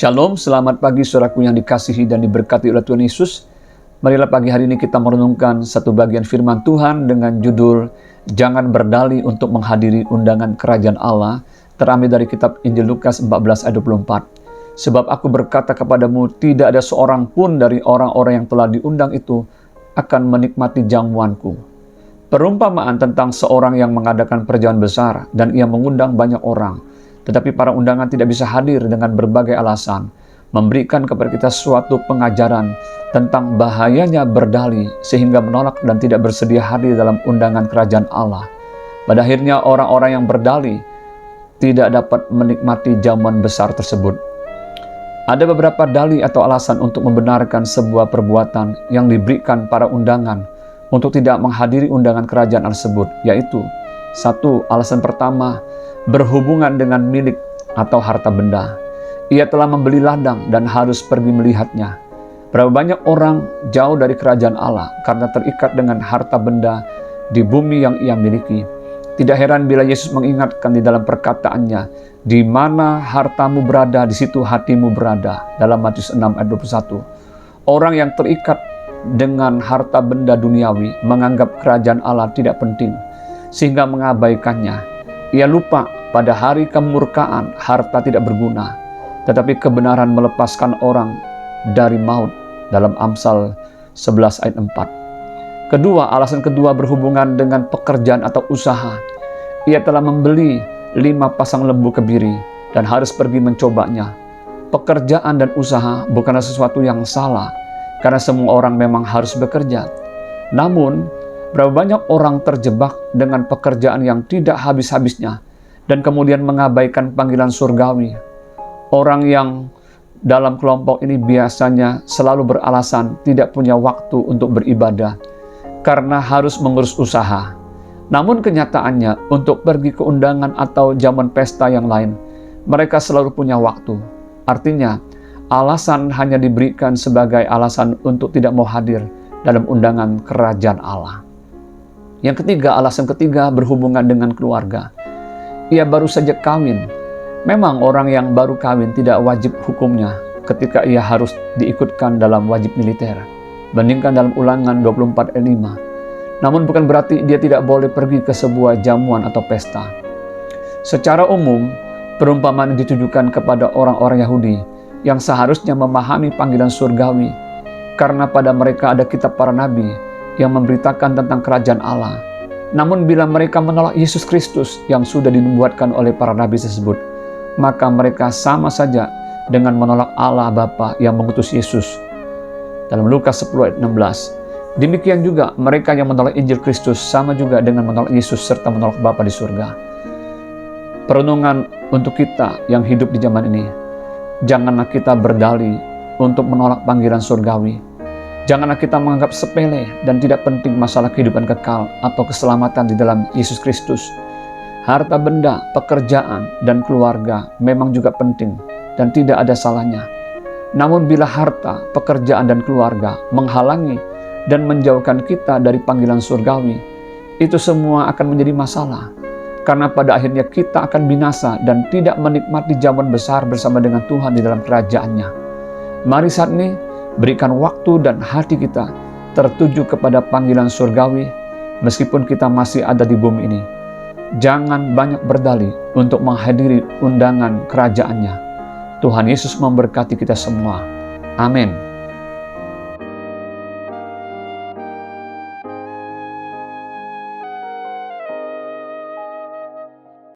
Shalom, selamat pagi saudaraku yang dikasihi dan diberkati oleh Tuhan Yesus. Marilah pagi hari ini kita merenungkan satu bagian firman Tuhan dengan judul Jangan berdalih untuk menghadiri undangan kerajaan Allah, terambil dari kitab Injil Lukas 14 ayat 24. Sebab aku berkata kepadamu, tidak ada seorang pun dari orang-orang yang telah diundang itu akan menikmati jamuanku. Perumpamaan tentang seorang yang mengadakan perjamuan besar dan ia mengundang banyak orang. Tetapi para undangan tidak bisa hadir dengan berbagai alasan, memberikan kepada kita suatu pengajaran tentang bahayanya berdalih sehingga menolak dan tidak bersedia hadir dalam undangan kerajaan Allah. Pada akhirnya orang-orang yang berdalih tidak dapat menikmati jamuan besar tersebut. Ada beberapa dalih atau alasan untuk membenarkan sebuah perbuatan yang diberikan para undangan untuk tidak menghadiri undangan kerajaan tersebut, yaitu: 1. Alasan pertama, berhubungan dengan milik atau harta benda. Ia telah membeli ladang dan harus pergi melihatnya. Berapa banyak orang jauh dari kerajaan Allah karena terikat dengan harta benda di bumi yang ia miliki. Tidak heran bila Yesus mengingatkan di dalam perkataannya, di mana hartamu berada, di situ hatimu berada, dalam Matius 6 ayat 21. Orang yang terikat dengan harta benda duniawi menganggap kerajaan Allah tidak penting, sehingga mengabaikannya. Ia lupa pada hari kemurkaan harta tidak berguna, tetapi kebenaran melepaskan orang dari maut, dalam Amsal 11 ayat 4. Alasan kedua berhubungan dengan pekerjaan atau usaha. Ia telah membeli 5 pasang lembu kebiri dan harus pergi mencobanya. Pekerjaan dan usaha bukanlah sesuatu yang salah, karena semua orang memang harus bekerja. Namun, berapa banyak orang terjebak dengan pekerjaan yang tidak habis-habisnya dan kemudian mengabaikan panggilan surgawi. Orang yang dalam kelompok ini biasanya selalu beralasan tidak punya waktu untuk beribadah karena harus mengurus usaha. Namun kenyataannya untuk pergi ke undangan atau jamuan pesta yang lain, mereka selalu punya waktu. Artinya, alasan hanya diberikan sebagai alasan untuk tidak mau hadir dalam undangan kerajaan Allah. Yang ketiga, alasan ketiga berhubungan dengan keluarga. Ia baru saja kawin. Memang orang yang baru kawin tidak wajib hukumnya ketika ia harus diikutkan dalam wajib militer. Bandingkan dalam Ulangan 24 ayat 5. Namun bukan berarti dia tidak boleh pergi ke sebuah jamuan atau pesta. Secara umum, perumpamaan ditujukan kepada orang-orang Yahudi yang seharusnya memahami panggilan surgawi, karena pada mereka ada kitab para nabi yang memberitakan tentang kerajaan Allah. Namun bila mereka menolak Yesus Kristus yang sudah dinubuatkan oleh para nabi tersebut, maka mereka sama saja dengan menolak Allah Bapa yang mengutus Yesus. Dalam Lukas 10 ayat 16. Demikian juga mereka yang menolak Injil Kristus sama juga dengan menolak Yesus serta menolak Bapa di surga. Perenungan untuk kita yang hidup di zaman ini. Janganlah kita berdalih untuk menolak panggilan surgawi. Janganlah kita menganggap sepele dan tidak penting masalah kehidupan kekal atau keselamatan di dalam Yesus Kristus. Harta benda, pekerjaan, dan keluarga memang juga penting dan tidak ada salahnya. Namun bila harta, pekerjaan, dan keluarga menghalangi dan menjauhkan kita dari panggilan surgawi, itu semua akan menjadi masalah. Karena pada akhirnya kita akan binasa dan tidak menikmati jamuan besar bersama dengan Tuhan di dalam kerajaannya. Mari saat ini, berikan waktu dan hati kita tertuju kepada panggilan surgawi meskipun kita masih ada di bumi ini. Jangan banyak berdalih untuk menghadiri undangan kerajaannya. Tuhan Yesus memberkati kita semua. Amin.